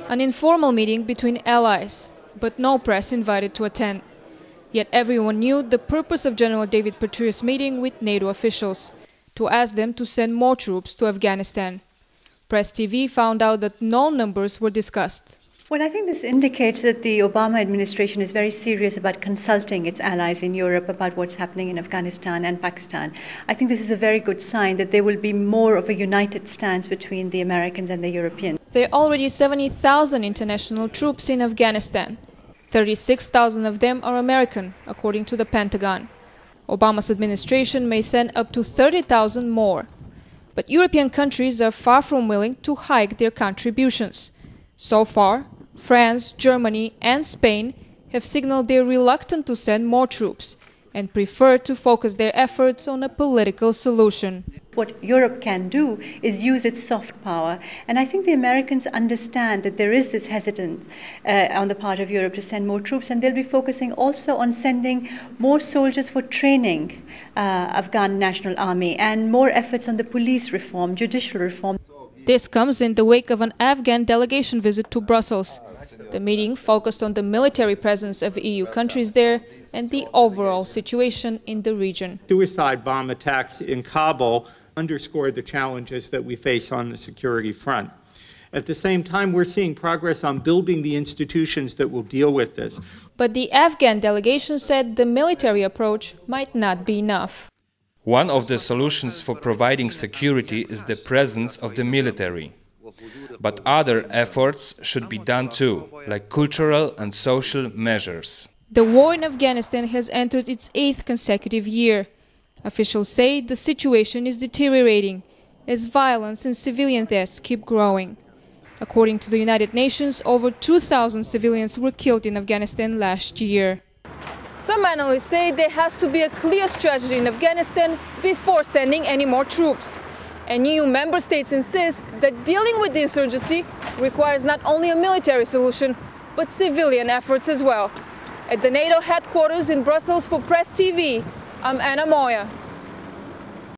An informal meeting between allies, but no press invited to attend. Yet everyone knew the purpose of General David Petraeus' meeting with NATO officials, to ask them to send more troops to Afghanistan. Press TV found out that no numbers were discussed. Well, I think this indicates that the Obama administration is very serious about consulting its allies in Europe about what's happening in Afghanistan and Pakistan. I think this is a very good sign that there will be more of a united stance between the Americans and the Europeans. There are already 70,000 international troops in Afghanistan. 36,000 of them are American, according to the Pentagon. Obama's administration may send up to 30,000 more. But European countries are far from willing to hike their contributions. So far, France, Germany and Spain have signaled they're reluctant to send more troops and prefer to focus their efforts on a political solution. What Europe can do is use its soft power, and I think the Americans understand that there is this hesitance on the part of Europe to send more troops, and they'll be focusing also on sending more soldiers for training Afghan National Army and more efforts on the police reform, judicial reform. This comes in the wake of an Afghan delegation visit to Brussels. The meeting focused on the military presence of EU countries there and the overall situation in the region. Suicide bomb attacks in Kabul underscored the challenges that we face on the security front. At the same time, we're seeing progress on building the institutions that will deal with this. But the Afghan delegation said the military approach might not be enough. One of the solutions for providing security is the presence of the military. But other efforts should be done too, like cultural and social measures. The war in Afghanistan has entered its 8th consecutive year. Officials say the situation is deteriorating as violence and civilian deaths keep growing. According to the United Nations, over 2,000 civilians were killed in Afghanistan last year. Some analysts say there has to be a clear strategy in Afghanistan before sending any more troops. And EU member states insist that dealing with the insurgency requires not only a military solution, but civilian efforts as well. At the NATO headquarters in Brussels for Press TV, I'm Anna Moya.